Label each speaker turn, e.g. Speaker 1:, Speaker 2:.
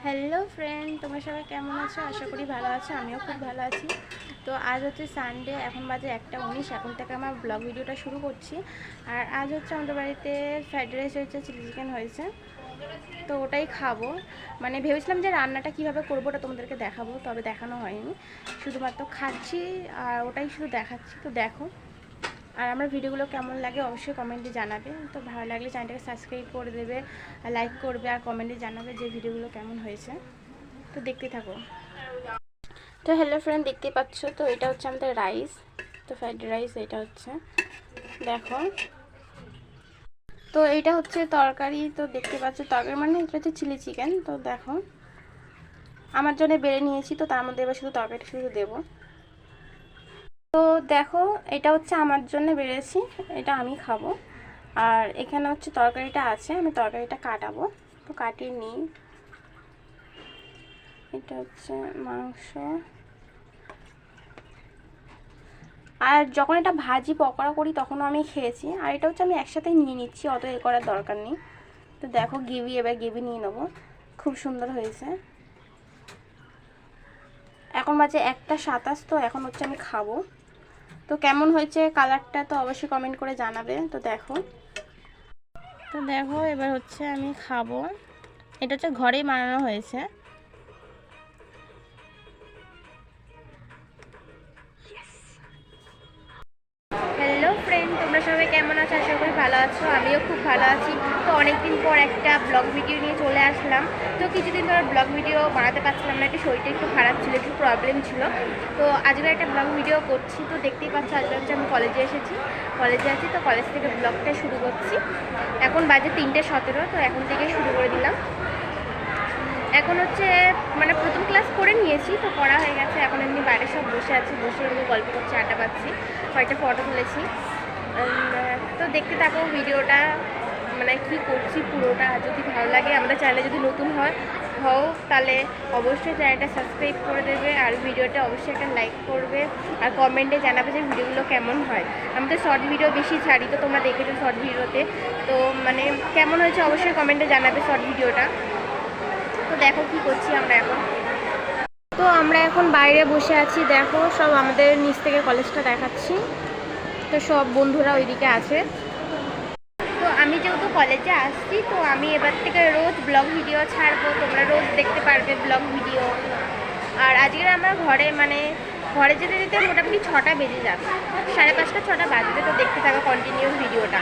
Speaker 1: Hello friend, তোমরা সবাই কেমন আছো? আশা করি ভালো আছো। আমিও খুব ভালো আছি। তো আজ হচ্ছে সানডে, এখন বাজে 1:19। এখন থেকে আমার ব্লগ ভিডিওটা শুরু করছি। আর আজ হচ্ছে আমাদের বাড়িতে ফ্রাইড রাইস হয়েছে, চিলি চিকেন হয়েছে, তো ওটাই খাবো। মানে ভেবেছিলাম যে রান্নাটা কীভাবে করবো ওটা তোমাদেরকে দেখাবো, তবে দেখানো হয়নি। শুধুমাত্র খাচ্ছি আর ওটাই শুধু দেখাচ্ছি। তো দেখো, আর আমার ভিডিওগুলো কেমন লাগে অবশ্যই কমেন্টে জানাবে। তো ভালো লাগলে চ্যানেলটাকে সাবস্ক্রাইব করে দেবে, লাইক করবে আর কমেন্টে জানাবে যে ভিডিওগুলো কেমন হয়েছে। তো দেখতে থাকো। তো হ্যালো ফ্রেন্ড, দেখতেই পাচ্ছ, তো এটা হচ্ছে আমাদের রাইস, তো ফ্রাইড রাইস এটা হচ্ছে, দেখো। তো এইটা হচ্ছে তরকারি, তো দেখতে পাচ্ছ তরকারি মানে এটা হচ্ছে চিলি চিকেন। তো দেখো, আমার জন্য বেড়ে নিয়েছি, তো তার মধ্যে এবার শুধু তরকারিটা শুধু দেবো। তো দেখো, এটা হচ্ছে আমার জন্য বেড়েছি, এটা আমি খাবো। আর এখানে হচ্ছে তরকারিটা আছে, আমি তরকারিটা কাটাবো, তো কাটিয়ে নিই। এটা হচ্ছে মাংস। আর যখন এটা ভাজি পকোড়া করি তখনও আমি খেয়েছি। আর এটা হচ্ছে আমি একসাথেই নিয়ে নিচ্ছি, অত এ করার দরকার নেই। তো দেখো গ্রেভি, এবার গ্রেভি নিয়ে নেবো। খুব সুন্দর হয়েছে। এখন বাজে 1:27, তো এখন হচ্ছে আমি খাবো। তো কেমন হয়েছে কালারটা তো অবশ্যই কমেন্ট করে জানাবে। তো দেখো, এবার হচ্ছে আমি খাবো। এটা হচ্ছে ঘরেই বানানো হয়েছে। হ্যালো ফ্রেন্ড, তোমরা সবাই কেমন আছো? আশা করি ভালো আছো। আমিও খুব ভালো আছি। তো অনেকদিন পর একটা ব্লগ ভিডিও নিয়ে চলে আসলাম। তো কিছুদিন ধরে ব্লগ ভিডিও বানাতে পারছিলাম না, একটু শরীরটা একটু খারাপ ছিল, একটু প্রবলেম ছিল। তো আজকে একটা ব্লগ ভিডিও করছি। তো দেখতেই পাচ্ছ আজকে হচ্ছে আমি কলেজে এসেছি, কলেজে আছি। তো কলেজ থেকে ব্লগটা শুরু করছি। এখন বাজে 3:17, তো এখন থেকে শুরু করে দিলাম। এখন হচ্ছে মানে প্রথম ক্লাস করে নিয়েছি, তো পড়া হয়ে গেছে। এখন এমনি বাইরে সব বসে আছি, বসে এমনি গল্প করছি, আড্ডা পাচ্ছি, কয়েকটা ফটো তুলেছি। তো দেখতে থাকো ভিডিওটা, মানে কি করছি পুরোটা। যদি ভালো লাগে, আমাদের চ্যানেলে যদি নতুন হও তাহলে অবশ্যই চ্যানেলটা সাবস্ক্রাইব করে দেবে। আর ভিডিওটা অবশ্যই একটা লাইক করবে আর কমেন্টে জানাবে যে ভিডিওগুলো কেমন হয়। আমি তো শর্ট ভিডিও বেশি ছাড়ি, তো তোমরা দেখেছো শর্ট ভিডিওতে, তো মানে কেমন হয়েছে অবশ্যই কমেন্টে জানাবে শর্ট ভিডিওটা। তো দেখো কি করছি আমরা এখন। তো আমরা এখন বাইরে বসে আছি, দেখো সব আমাদের নিচ থেকে কলেজটা দেখাচ্ছি। তো সব বন্ধুরা ওইদিকে আছে। তো আমি যেহেতু কলেজে আসছি, তো আমি এবার থেকে রোজ ব্লগ ভিডিও ছাড়বো, তোমরা রোজ দেখতে পারবে ব্লগ ভিডিও। আর আজকে আমার ঘরে যেতে যেতে মোটামুটি 6টা বেজে যাবে, 5:30 6টা বাজবে। তো দেখতে থাকো কন্টিনিউ ভিডিওটা।